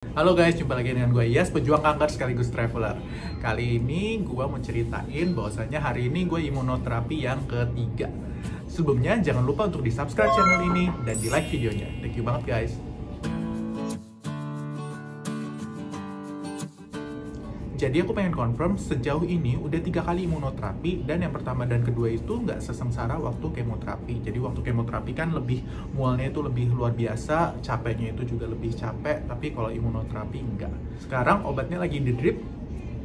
Halo guys, jumpa lagi dengan gue Iyas, pejuang kanker sekaligus traveler. Kali ini gue mau ceritain bahwasanya hari ini gue imunoterapi yang ketiga. Sebelumnya jangan lupa untuk di subscribe channel ini dan di like videonya. Thank you banget guys. Jadi aku pengen confirm sejauh ini udah 3 kali imunoterapi, dan yang pertama dan kedua itu nggak sesengsara waktu kemoterapi. Jadi waktu kemoterapi kan lebih mualnya itu lebih luar biasa, capeknya itu juga lebih capek, tapi kalau imunoterapi enggak. Sekarang obatnya lagi di drip.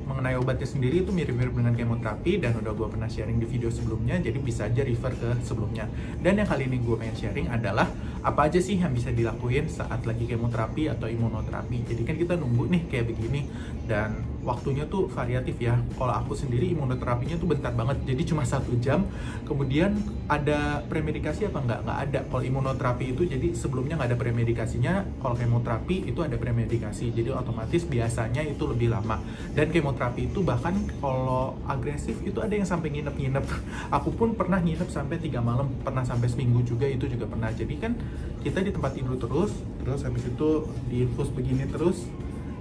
Mengenai obatnya sendiri itu mirip-mirip dengan kemoterapi dan udah gue pernah sharing di video sebelumnya, jadi bisa aja refer ke sebelumnya. Dan yang kali ini gue pengen sharing adalah apa aja sih yang bisa dilakuin saat lagi kemoterapi atau imunoterapi. Jadi kan kita nunggu nih kayak begini, dan waktunya tuh variatif ya. Kalau aku sendiri imunoterapinya tuh bentar banget, jadi cuma 1 jam. Kemudian ada premedikasi apa enggak? Nggak ada. Kalau imunoterapi itu jadi sebelumnya nggak ada premedikasinya. Kalau kemoterapi itu ada premedikasi, jadi otomatis biasanya itu lebih lama. Dan kemoterapi itu bahkan kalau agresif itu ada yang sampai nginep-nginep. Aku pun pernah nginep sampai 3 malam, pernah sampai seminggu juga, itu juga pernah. Jadi kan kita di tempat tidur terus habis itu diinfus begini terus.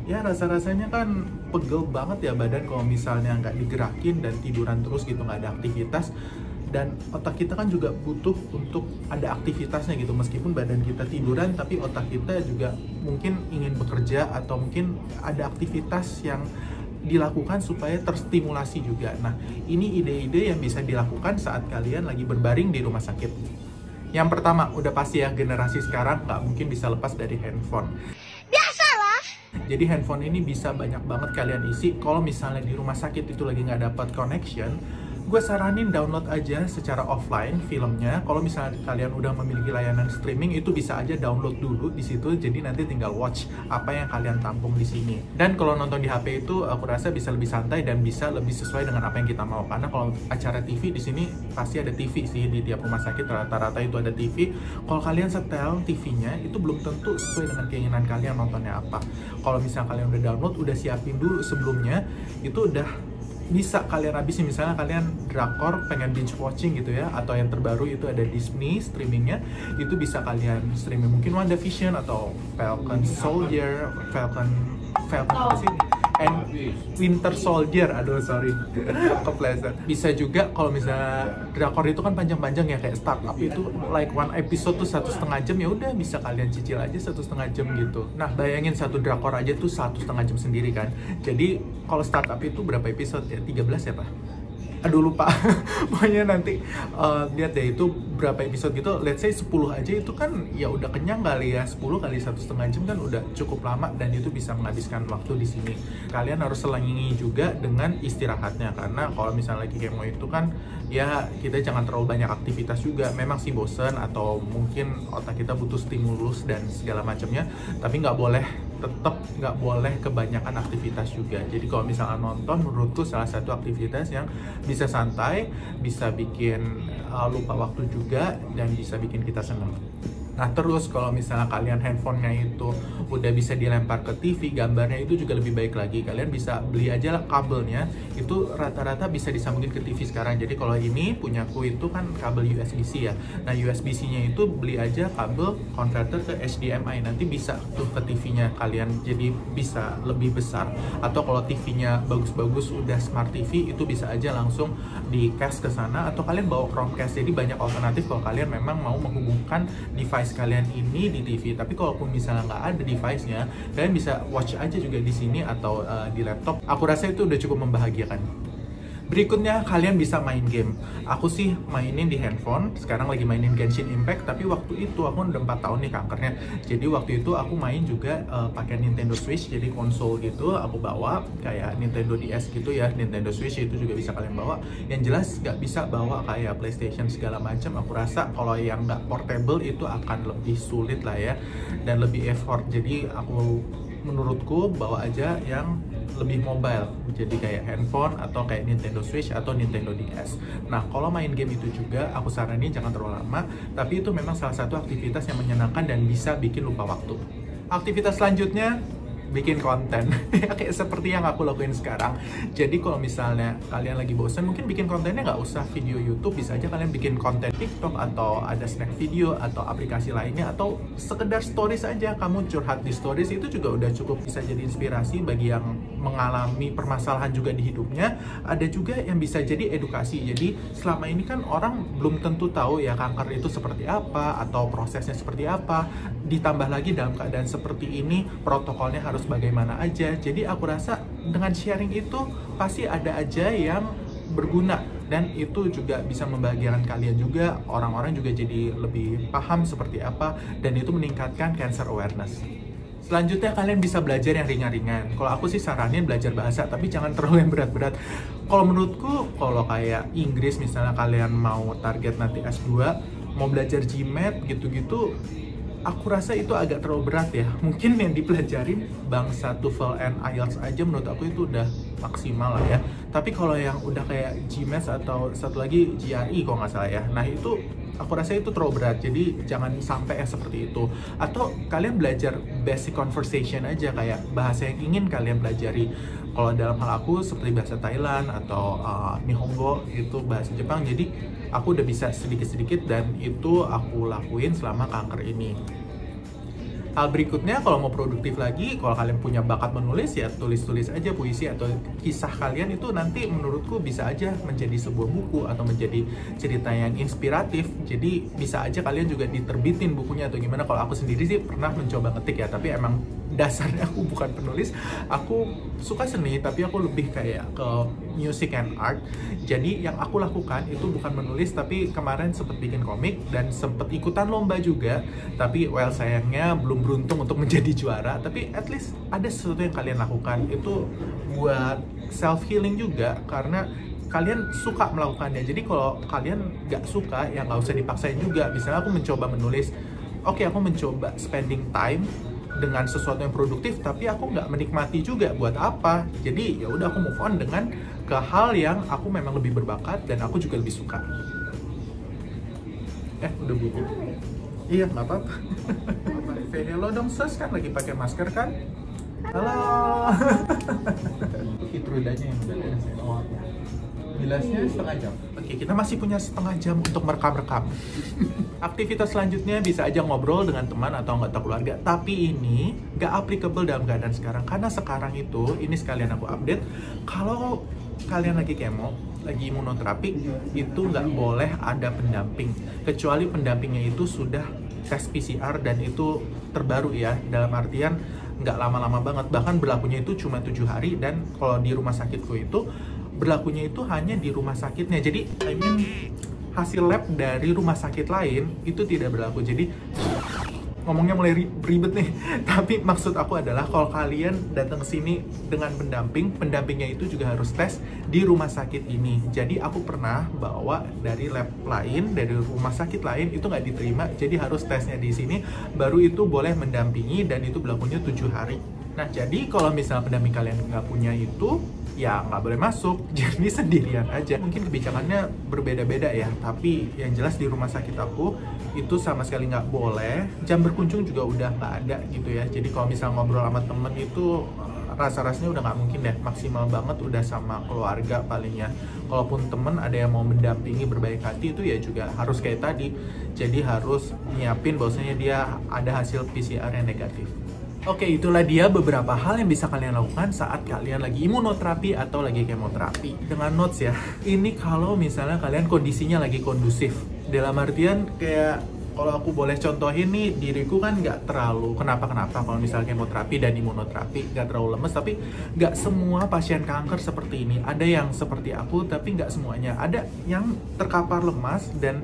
Ya rasa-rasanya kan pegel banget ya badan kalau misalnya nggak digerakin dan tiduran terus gitu, nggak ada aktivitas. Dan otak kita kan juga butuh untuk ada aktivitasnya gitu, meskipun badan kita tiduran tapi otak kita juga mungkin ingin bekerja atau mungkin ada aktivitas yang dilakukan supaya terstimulasi juga. Nah, ini ide-ide yang bisa dilakukan saat kalian lagi berbaring di rumah sakit. Yang pertama, udah pasti ya, generasi sekarang nggak mungkin bisa lepas dari handphone. Jadi handphone ini bisa banyak banget kalian isi. Kalau misalnya di rumah sakit itu lagi nggak dapat connection, gue saranin download aja secara offline filmnya. Kalau misalnya kalian udah memiliki layanan streaming, itu bisa aja download dulu di situ. Jadi nanti tinggal watch apa yang kalian tampung di sini. Dan kalau nonton di HP itu, aku rasa bisa lebih santai dan bisa lebih sesuai dengan apa yang kita mau. Karena kalau acara TV di sini pasti ada TV sih, di tiap rumah sakit rata-rata itu ada TV. Kalau kalian setel TV-nya itu belum tentu sesuai dengan keinginan kalian nontonnya apa. Kalau misalnya kalian udah download, udah siapin dulu sebelumnya, itu udah bisa kalian habisin. Misalnya kalian drakor pengen binge watching gitu ya, atau yang terbaru itu ada Disney streamingnya, itu bisa kalian streaming mungkin WandaVision atau Falcon Soldier, Falcon apa sih? And Winter Soldier, aduh sorry kepleset. Bisa juga kalau misalnya drakor itu kan panjang-panjang ya, kayak Startup itu like one episode tuh 1,5 jam, ya udah bisa kalian cicil aja 1,5 jam gitu. Nah bayangin satu drakor aja tuh 1,5 jam sendiri kan. Jadi kalau Startup itu berapa episode ya? 13 ya Pak? Aduh lupa. Pokoknya nanti lihat deh itu berapa episode gitu. Let's say 10 aja itu kan ya udah kenyang kali ya. 10 kali 1,5 jam kan udah cukup lama, dan itu bisa menghabiskan waktu di sini. Kalian harus selengingi juga dengan istirahatnya, karena kalau misalnya lagi kemo itu kan ya kita jangan terlalu banyak aktivitas juga. Memang sih bosen atau mungkin otak kita butuh stimulus dan segala macamnya, tapi tetap nggak boleh kebanyakan aktivitas juga. Jadi kalau misalnya nonton, menurutku salah satu aktivitas yang bisa santai, bisa bikin lupa waktu juga, dan bisa bikin kita seneng. Nah terus kalau misalnya kalian handphonenya itu udah bisa dilempar ke TV, gambarnya itu juga lebih baik lagi. Kalian bisa beli aja lah kabelnya, itu rata-rata bisa disambungin ke TV sekarang. Jadi kalau ini punyaku itu kan kabel USB-C ya. Nah USB-C-nya itu beli aja kabel converter ke HDMI, nanti bisa tuh ke TV-nya kalian, jadi bisa lebih besar. Atau kalau TV-nya bagus-bagus udah smart TV, itu bisa aja langsung di cast ke sana, atau kalian bawa Chromecast. Jadi banyak alternatif kalau kalian memang mau menghubungkan device kalian ini di TV. Tapi kalaupun misalnya nggak ada device-nya, kalian bisa watch aja juga di sini atau di laptop. Aku rasa itu udah cukup membahagiakan. Berikutnya kalian bisa main game. Aku sih mainin di handphone, sekarang lagi mainin Genshin Impact. Tapi waktu itu aku udah 4 tahun nih kankernya. Jadi waktu itu aku main juga pakai Nintendo Switch, jadi konsol gitu. Aku bawa kayak Nintendo DS gitu ya, Nintendo Switch itu juga bisa kalian bawa. Yang jelas nggak bisa bawa kayak PlayStation segala macam. Aku rasa kalau yang nggak portable itu akan lebih sulit lah ya, dan lebih effort. Jadi menurutku bawa aja yang lebih mobile, jadi kayak handphone atau kayak Nintendo Switch atau Nintendo DS. Nah kalau main game itu juga aku saranin jangan terlalu lama, tapi itu memang salah satu aktivitas yang menyenangkan dan bisa bikin lupa waktu. Aktivitas selanjutnya bikin konten. Kayak seperti yang aku lakuin sekarang. Jadi kalau misalnya kalian lagi bosen, mungkin bikin kontennya nggak usah video YouTube, bisa aja kalian bikin konten TikTok atau ada snack video atau aplikasi lainnya, atau sekedar stories aja. Kamu curhat di stories itu juga udah cukup bisa jadi inspirasi bagi yang mengalami permasalahan juga di hidupnya. Ada juga yang bisa jadi edukasi. Jadi selama ini kan orang belum tentu tahu ya kanker itu seperti apa atau prosesnya seperti apa. Ditambah lagi dalam keadaan seperti ini, protokolnya harus bagaimana aja. Jadi aku rasa dengan sharing itu pasti ada aja yang berguna, dan itu juga bisa membahagiakan kalian juga. Orang-orang juga jadi lebih paham seperti apa, dan itu meningkatkan cancer awareness. Selanjutnya kalian bisa belajar yang ringan-ringan. Kalau aku sih saranin belajar bahasa, tapi jangan terlalu yang berat-berat. Kalau menurutku, kalau kayak Inggris misalnya kalian mau target nanti S2, mau belajar GMAT gitu-gitu, aku rasa itu agak terlalu berat ya. Mungkin yang dipelajarin bangsa TOEFL and IELTS aja menurut aku itu udah maksimal lah ya. Tapi kalau yang udah kayak GMAT atau satu lagi GRE kalau nggak salah ya, nah itu aku rasa itu terlalu berat. Jadi jangan sampai yang seperti itu. Atau kalian belajar basic conversation aja, kayak bahasa yang ingin kalian pelajari. Kalau dalam hal aku seperti bahasa Thailand atau Nihongo, itu bahasa Jepang. Jadi aku udah bisa sedikit-sedikit, dan itu aku lakuin selama kanker ini. Hal berikutnya, kalau mau produktif lagi, kalau kalian punya bakat menulis, ya tulis-tulis aja puisi atau kisah kalian. Itu nanti menurutku bisa aja menjadi sebuah buku atau menjadi cerita yang inspiratif. Jadi bisa aja kalian juga diterbitin bukunya atau gimana. Kalau aku sendiri sih pernah mencoba ngetik ya, tapi emang dasarnya aku bukan penulis. Aku suka seni, tapi aku lebih kayak ke music and art. Jadi yang aku lakukan itu bukan menulis, tapi kemarin sempet bikin komik dan sempet ikutan lomba juga. Tapi well, sayangnya belum beruntung untuk menjadi juara. Tapi at least ada sesuatu yang kalian lakukan. Itu buat self healing juga, karena kalian suka melakukannya. Jadi kalau kalian nggak suka, ya nggak usah dipaksain juga. Misalnya aku mencoba menulis, oke, aku mencoba spending time dengan sesuatu yang produktif, tapi aku nggak menikmati juga, buat apa? Jadi ya udah, aku move on dengan ke hal yang aku memang lebih berbakat dan aku juga lebih suka. Udah bunyi. Iya, nggak apa-apa. Say hello dong, sus, kan lagi pakai masker kan? Halo. Fitrudanya yang udah Bilasnya setengah jam. Oke, kita masih punya setengah jam untuk merekam-rekam. Aktivitas selanjutnya bisa aja ngobrol dengan teman atau anggota keluarga. Tapi ini nggak applicable dalam keadaan sekarang. Karena sekarang itu, ini sekalian aku update, kalau kalian lagi kemo, lagi imunoterapi, itu nggak boleh ada pendamping. Kecuali pendampingnya itu sudah tes PCR dan itu terbaru ya. Dalam artian nggak lama-lama banget. Bahkan berlakunya itu cuma 7 hari. Dan kalau di rumah sakitku itu, berlakunya itu hanya di rumah sakitnya. Jadi hasil lab dari rumah sakit lain itu tidak berlaku. Jadi ngomongnya mulai ribet nih. Tapi maksud aku adalah kalau kalian datang ke sini dengan pendamping, pendampingnya itu juga harus tes di rumah sakit ini. Jadi aku pernah bawa dari lab lain, dari rumah sakit lain, itu nggak diterima. Jadi harus tesnya di sini, baru itu boleh mendampingi, dan itu berlakunya 7 hari. Nah, jadi kalau misalnya pendamping kalian nggak punya itu, ya nggak boleh masuk, jadi sendirian aja. Mungkin kebijakannya berbeda-beda ya, tapi yang jelas di rumah sakit aku itu sama sekali nggak boleh. Jam berkunjung juga udah nggak ada gitu ya. Jadi kalau misalnya ngobrol sama temen itu rasa-rasanya udah nggak mungkin deh. Maksimal banget udah sama keluarga palingnya. Kalaupun temen ada yang mau mendampingi berbaik hati, itu ya juga harus kayak tadi. Jadi harus nyiapin bahwasanya dia ada hasil PCR yang negatif. Oke, itulah dia beberapa hal yang bisa kalian lakukan saat kalian lagi imunoterapi atau lagi kemoterapi. Dengan notes ya, ini kalau misalnya kalian kondisinya lagi kondusif. Dalam artian kayak, kalau aku boleh contohin nih, diriku kan nggak terlalu kenapa-kenapa kalau misalnya kemoterapi dan imunoterapi, nggak terlalu lemes. Tapi nggak semua pasien kanker seperti ini. Ada yang seperti aku, tapi nggak semuanya. Ada yang terkapar lemas, dan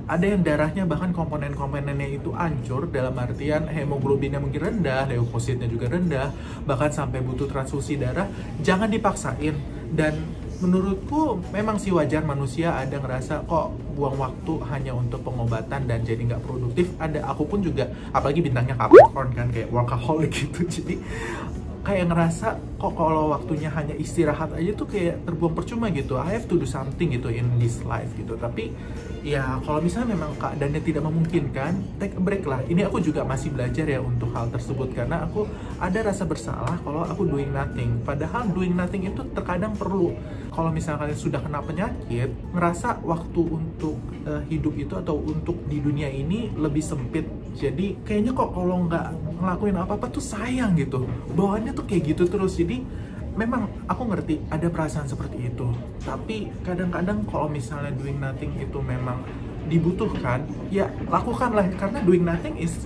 ada yang darahnya bahkan komponen-komponennya itu hancur, dalam artian hemoglobinnya mungkin rendah, leukositnya juga rendah, bahkan sampai butuh transfusi darah. Jangan dipaksain. Dan menurutku memang sih wajar manusia ada ngerasa kok buang waktu hanya untuk pengobatan dan jadi nggak produktif. Ada, aku pun juga, apalagi bintangnya Capricorn kan, kayak workaholic gitu. Jadi kayak ngerasa kok kalau waktunya hanya istirahat aja tuh kayak terbuang percuma gitu. I have to do something gitu in this life gitu. Tapi ya kalau misalnya memang keadaannya tidak memungkinkan, take a break lah. Ini aku juga masih belajar ya untuk hal tersebut, karena aku ada rasa bersalah kalau aku doing nothing. Padahal doing nothing itu terkadang perlu. Kalau misalnya kalian sudah kena penyakit, ngerasa waktu untuk hidup itu atau untuk di dunia ini lebih sempit. Jadi kayaknya kok kalau nggak ngelakuin apa-apa tuh sayang gitu. Bawaannya tuh kayak gitu terus. Jadi memang aku ngerti ada perasaan seperti itu. Tapi kadang-kadang kalau misalnya doing nothing itu memang dibutuhkan, ya lakukanlah, karena doing nothing is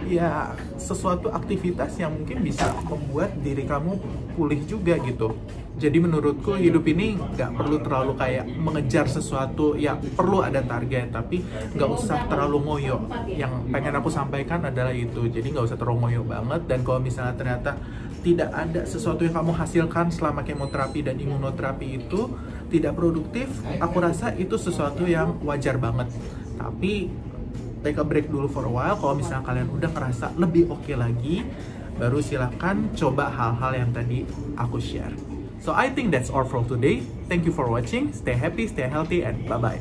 ya sesuatu aktivitas yang mungkin bisa membuat diri kamu pulih juga gitu. Jadi menurutku hidup ini nggak perlu terlalu kayak mengejar sesuatu, ya perlu ada target, tapi nggak usah terlalu ngoyo. Yang pengen aku sampaikan adalah itu, jadi nggak usah terlalu ngoyo banget. Dan kalau misalnya ternyata tidak ada sesuatu yang kamu hasilkan selama kemoterapi dan imunoterapi itu tidak produktif, aku rasa itu sesuatu yang wajar banget. Tapi take a break dulu for a while. Kalau misalnya kalian udah ngerasa lebih oke lagi, baru silakan coba hal-hal yang tadi aku share. So I think that's all for today. Thank you for watching. Stay happy, stay healthy, and bye-bye.